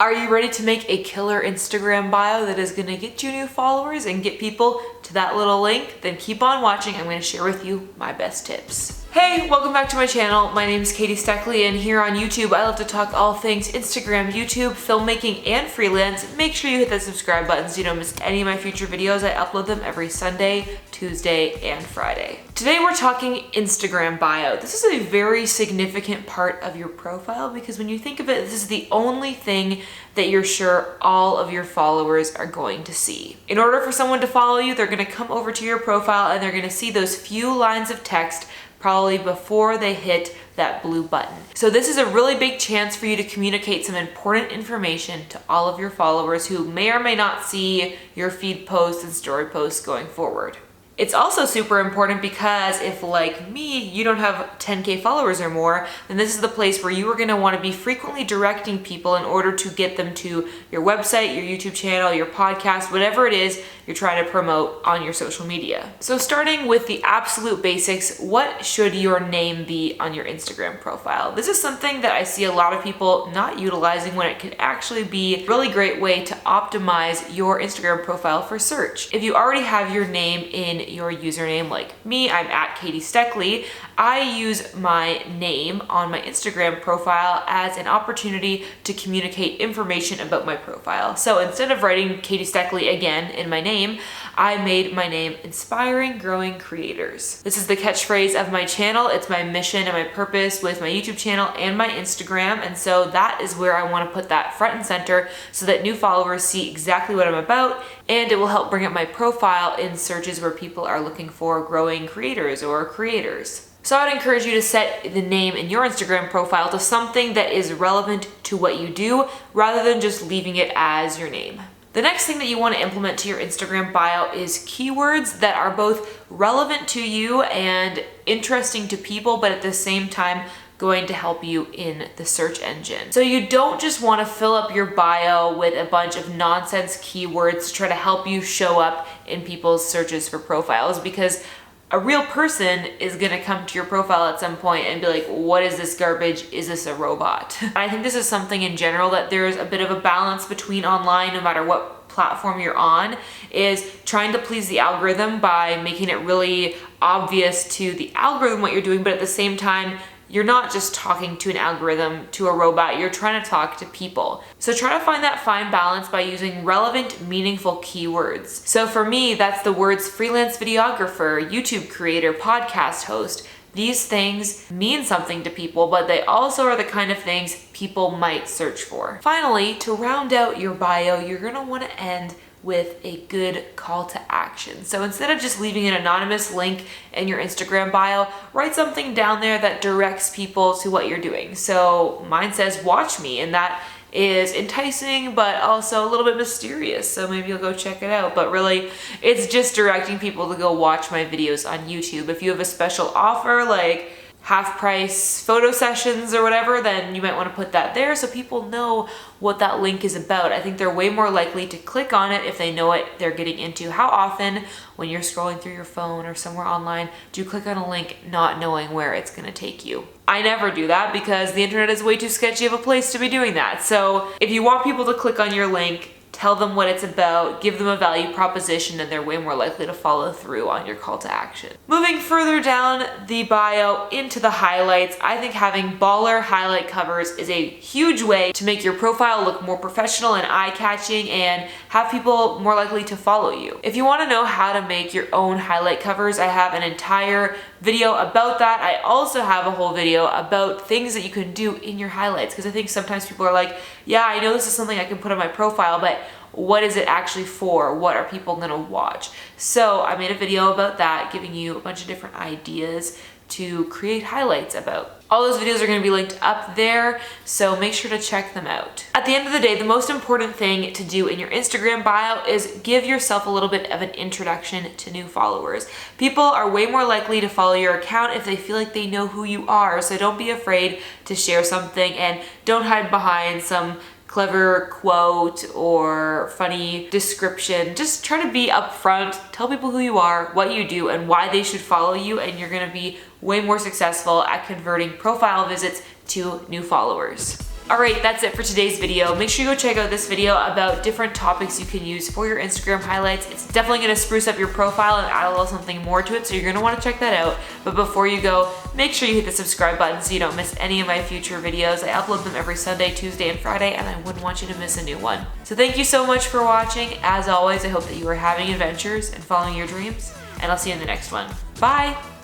Are you ready to make a killer Instagram bio that is gonna get you new followers and get people to that little link? Then keep on watching. I'm gonna share with you my best tips. Hey, welcome back to my channel. My name is Steckly, and here on YouTube, I love to talk all things Instagram, YouTube, filmmaking, and freelance. Make sure you hit that subscribe button so you don't miss any of my future videos. I upload them every Sunday, Tuesday, and Friday. Today we're talking Instagram bio. This is a very significant part of your profile because when you think of it, this is the only thing that you're sure all of your followers are going to see. In order for someone to follow you, they're gonna come over to your profile and they're gonna see those few lines of text probably before they hit that blue button. So this is a really big chance for you to communicate some important information to all of your followers who may or may not see your feed posts and story posts going forward. It's also super important because if, like me, you don't have 10K followers or more, then this is the place where you are gonna wanna be frequently directing people in order to get them to your website, your YouTube channel, your podcast, whatever it is you're trying to promote on your social media. So starting with the absolute basics, what should your name be on your Instagram profile? This is something that I see a lot of people not utilizing when it could actually be a really great way to optimize your Instagram profile for search. If you already have your name in your username, like me, I'm at Steckly. I use my name on my Instagram profile as an opportunity to communicate information about my profile. So instead of writing Steckly again in my name, I made my name Inspiring Growing Creators. This is the catchphrase of my channel. It's my mission and my purpose with my YouTube channel and my Instagram. And so that is where I want to put that front and center so that new followers see exactly what I'm about, and it will help bring up my profile in searches where people are looking for growing creators or creators. So I'd encourage you to set the name in your Instagram profile to something that is relevant to what you do rather than just leaving it as your name. The next thing that you want to implement to your Instagram bio is keywords that are both relevant to you and interesting to people, but at the same time going to help you in the search engine. So you don't just want to fill up your bio with a bunch of nonsense keywords to try to help you show up in people's searches for profiles, because a real person is gonna come to your profile at some point and be like, what is this garbage? Is this a robot? And I think this is something in general that there's a bit of a balance between online, no matter what platform you're on, is trying to please the algorithm by making it really obvious to the algorithm what you're doing, but at the same time, you're not just talking to an algorithm, to a robot, you're trying to talk to people. So try to find that fine balance by using relevant, meaningful keywords. So for me, that's the words freelance videographer, YouTube creator, podcast host. These things mean something to people, but they also are the kind of things people might search for. Finally, to round out your bio, you're gonna wanna end with a good call to action. So instead of just leaving an anonymous link in your Instagram bio, write something down there that directs people to what you're doing. So mine says, watch me, and that is enticing, but also a little bit mysterious. So maybe you'll go check it out. But really, it's just directing people to go watch my videos on YouTube. If you have a special offer, like half price photo sessions or whatever, then you might want to put that there so people know what that link is about. I think they're way more likely to click on it if they know what they're getting into. How often when you're scrolling through your phone or somewhere online do you click on a link not knowing where it's going to take you? I never do that because the internet is way too sketchy of a place to be doing that. So if you want people to click on your link, tell them what it's about, give them a value proposition, and they're way more likely to follow through on your call to action. Moving further down the bio into the highlights, I think having baller highlight covers is a huge way to make your profile look more professional and eye-catching and have people more likely to follow you. If you want to know how to make your own highlight covers, I have an entire video about that. I also have a whole video about things that you can do in your highlights, because I think sometimes people are like, yeah, I know this is something I can put on my profile, but what is it actually for? What are people gonna watch? So I made a video about that, giving you a bunch of different ideas to create highlights about. All those videos are going to be linked up there, so make sure to check them out. At the end of the day, the most important thing to do in your Instagram bio is give yourself a little bit of an introduction to new followers. People are way more likely to follow your account if they feel like they know who you are, so don't be afraid to share something and don't hide behind some clever quote or funny description. Just try to be upfront, tell people who you are, what you do, and why they should follow you, and you're gonna be way more successful at converting profile visits to new followers. Alright, that's it for today's video. Make sure you go check out this video about different topics you can use for your Instagram highlights. It's definitely going to spruce up your profile and add a little something more to it, so you're going to want to check that out. But before you go, make sure you hit the subscribe button so you don't miss any of my future videos. I upload them every Sunday, Tuesday, and Friday, and I wouldn't want you to miss a new one. So thank you so much for watching. As always, I hope that you are having adventures and following your dreams, and I'll see you in the next one. Bye!